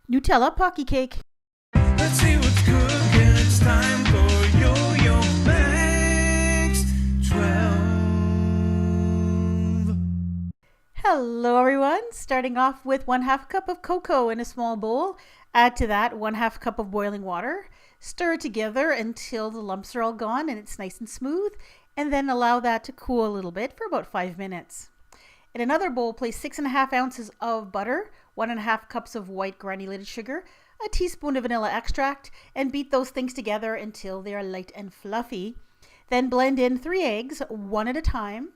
Nutella Pocky Cake. Let's see what's cooking. It's time for yoyomax12. Hello everyone, starting off with 1/2 cup of cocoa in a small bowl. Add to that 1/2 cup of boiling water. Stir it together until the lumps are all gone and it's nice and smooth, and then allow that to cool a little bit for about 5 minutes. In another bowl, place 6.5 ounces of butter, 1.5 cups of white granulated sugar, a teaspoon of vanilla extract, and beat those things together until they are light and fluffy. Then blend in 3 eggs, one at a time,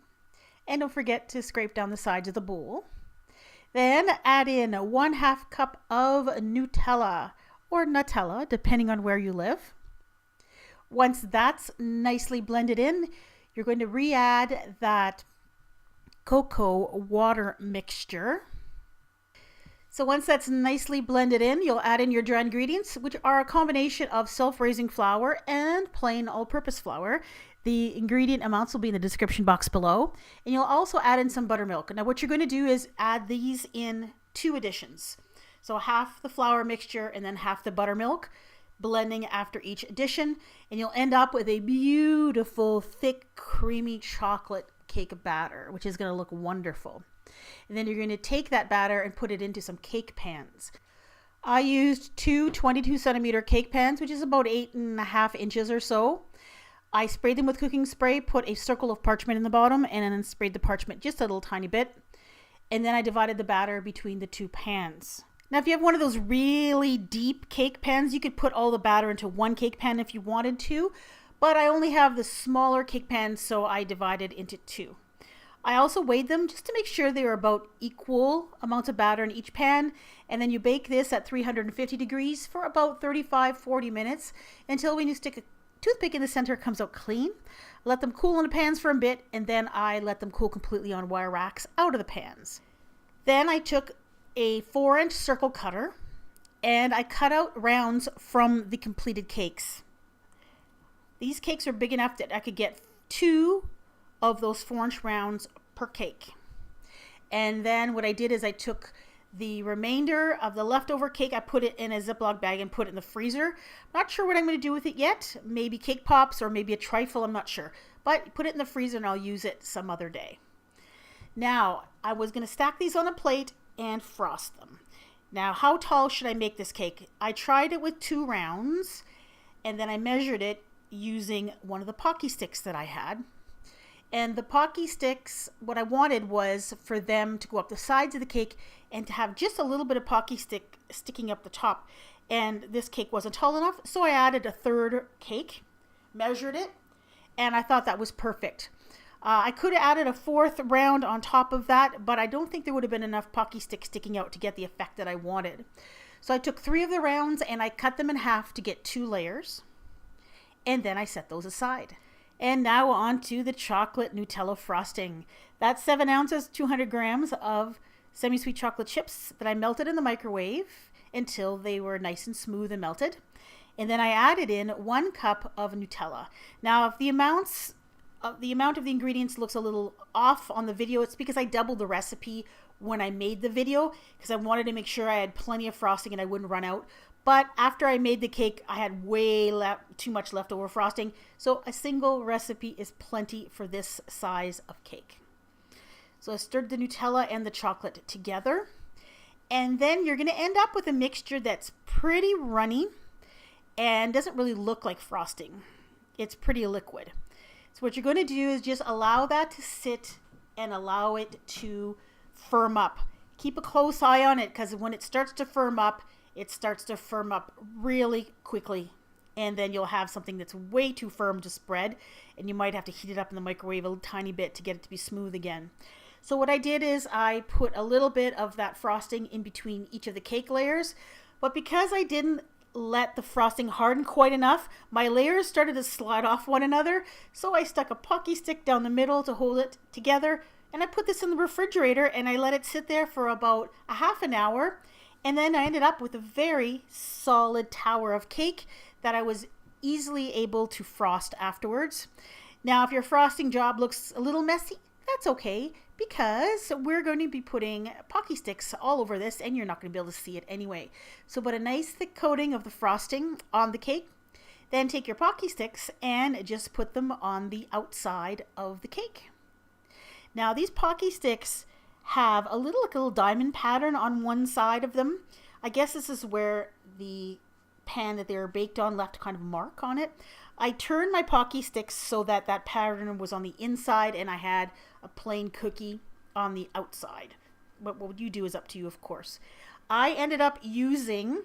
and don't forget to scrape down the sides of the bowl. Then add in 1/2 cup of Nutella or Nutella, depending on where you live. Once that's nicely blended in, you're going to re-add that cocoa water mixture. So once that's nicely blended in, you'll add in your dry ingredients, which are a combination of self-raising flour and plain all-purpose flour. The ingredient amounts will be in the description box below. And you'll also add in some buttermilk. Now what you're going to do is add these in 2 additions. So half the flour mixture and then half the buttermilk, blending after each addition. And you'll end up with a beautiful, thick, creamy chocolate cake batter, which is going to look wonderful. And then you're going to take that batter and put it into some cake pans. I used 2 22-centimeter cake pans, which is about 8.5 inches or so. I sprayed them with cooking spray, put a circle of parchment in the bottom, and then sprayed the parchment just a little tiny bit. And then I divided the batter between the 2 pans. Now, if you have one of those really deep cake pans, you could put all the batter into one cake pan if you wanted to. But I only have the smaller cake pans, so I divided into 2. I also weighed them just to make sure they were about equal amounts of batter in each pan. And then you bake this at 350 degrees for about 35-40 minutes until when you stick a toothpick in the center, it comes out clean. Let them cool in the pans for a bit, and then I let them cool completely on wire racks out of the pans. Then I took a 4-inch circle cutter and I cut out rounds from the completed cakes. These cakes are big enough that I could get 2 of those 4-inch rounds per cake. And then what I did is I took the remainder of the leftover cake, I put it in a Ziploc bag and put it in the freezer. Not sure what I'm going to do with it yet. Maybe cake pops or maybe a trifle, I'm not sure. But put it in the freezer and I'll use it some other day. Now, I was going to stack these on a plate and frost them. Now, how tall should I make this cake? I tried it with 2 rounds and then I measured it using one of the Pocky sticks that I had. And the Pocky sticks, what I wanted was for them to go up the sides of the cake and to have just a little bit of Pocky stick sticking up the top. And this cake wasn't tall enough, so I added a 3rd cake, measured it, and I thought that was perfect. I could have added a 4th round on top of that, but I don't think there would have been enough Pocky stick sticking out to get the effect that I wanted. So I took 3 of the rounds and I cut them in half to get 2 layers. And then I set those aside. And now on to the chocolate Nutella frosting. That's 7 ounces, 200 grams of semi-sweet chocolate chips that I melted in the microwave until they were nice and smooth and melted. And then I added in 1 cup of Nutella. Now, if the amount of the ingredients looks a little off on the video, it's because I doubled the recipe when I made the video because I wanted to make sure I had plenty of frosting and I wouldn't run out. But after I made the cake, I had way too much leftover frosting. So a single recipe is plenty for this size of cake. So I stirred the Nutella and the chocolate together. And then you're going to end up with a mixture that's pretty runny and doesn't really look like frosting. It's pretty liquid. So what you're going to do is just allow that to sit and allow it to firm up. Keep a close eye on it because when it starts to firm up really quickly, and then you'll have something that's way too firm to spread, and you might have to heat it up in the microwave a tiny bit to get it to be smooth again. So what I did is I put a little bit of that frosting in between each of the cake layers, but because I didn't let the frosting harden quite enough, my layers started to slide off one another, so I stuck a Pocky stick down the middle to hold it together, and I put this in the refrigerator and I let it sit there for about a half an hour. And then I ended up with a very solid tower of cake that I was easily able to frost afterwards. Now, if your frosting job looks a little messy, that's okay. because we're going to be putting Pocky sticks all over this, and you're not going to be able to see it anyway. So put a nice thick coating of the frosting on the cake. Then take your Pocky sticks and just put them on the outside of the cake. Now these Pocky sticks have a little diamond pattern on one side of them. I guess this is where the pan that they were baked on left kind of mark on it. I turned my Pocky sticks so that that pattern was on the inside and I had a plain cookie on the outside. But what you do is up to you, of course. I ended up using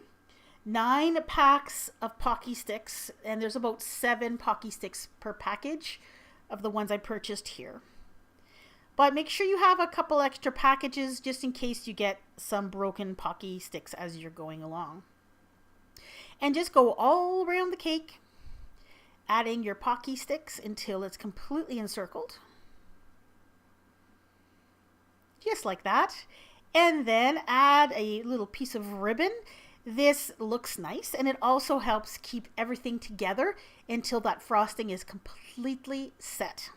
9 packs of Pocky sticks, and there's about 7 Pocky sticks per package of the ones I purchased here. But make sure you have a couple extra packages just in case you get some broken Pocky sticks as you're going along. And just go all around the cake, adding your Pocky sticks until it's completely encircled. Just like that. And then add a little piece of ribbon. This looks nice, and it also helps keep everything together until that frosting is completely set.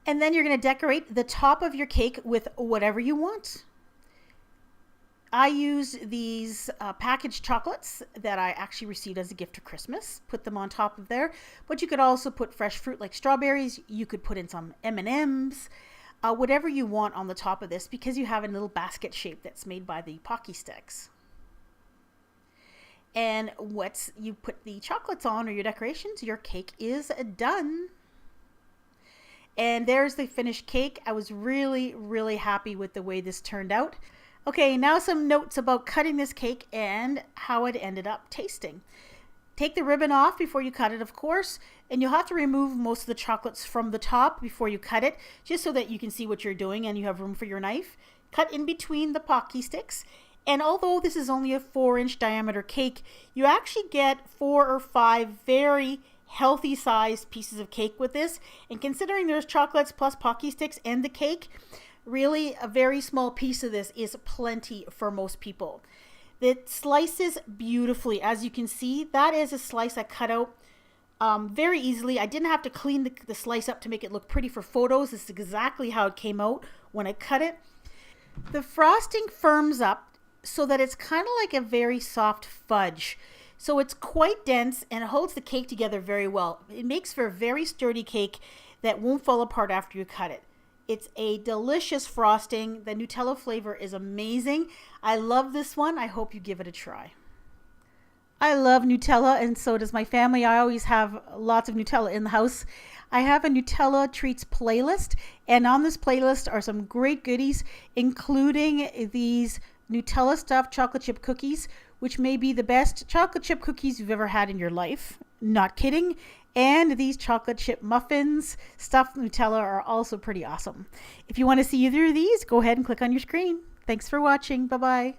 And then you're going to decorate the top of your cake with whatever you want. I used these packaged chocolates that I actually received as a gift for Christmas. Put them on top of there, but you could also put fresh fruit like strawberries. You could put in some M&Ms, whatever you want on the top of this, because you have a little basket shape that's made by the Pocky sticks. And once you put the chocolates on or your decorations, your cake is done. And there's the finished cake. I was really happy with the way this turned out. Okay, now some notes about cutting this cake and how it ended up tasting. Take the ribbon off before you cut it, of course, and you'll have to remove most of the chocolates from the top before you cut it, just so that you can see what you're doing and you have room for your knife. Cut in between the Pocky sticks. And although this is only a 4-inch diameter cake, you actually get 4 or 5 very healthy sized pieces of cake with this. And considering there's chocolates plus Pocky sticks and the cake, really a very small piece of this is plenty for most people. It slices beautifully. As you can see, that is a slice I cut out very easily. I didn't have to clean the slice up to make it look pretty for photos. This is exactly how it came out when I cut it. The frosting firms up so that it's kind of like a very soft fudge. So it's quite dense and it holds the cake together very well. It makes for a very sturdy cake that won't fall apart after you cut it. It's a delicious frosting. The Nutella flavor is amazing. I love this one. I hope you give it a try. I love Nutella, and so does my family. I always have lots of Nutella in the house. I have a Nutella Treats playlist, and on this playlist are some great goodies, including these Nutella stuffed chocolate chip cookies, which may be the best chocolate chip cookies you've ever had in your life. Not kidding. And these chocolate chip muffins stuffed Nutella are also pretty awesome. If you want to see either of these, go ahead and click on your screen. Thanks for watching. Bye-bye.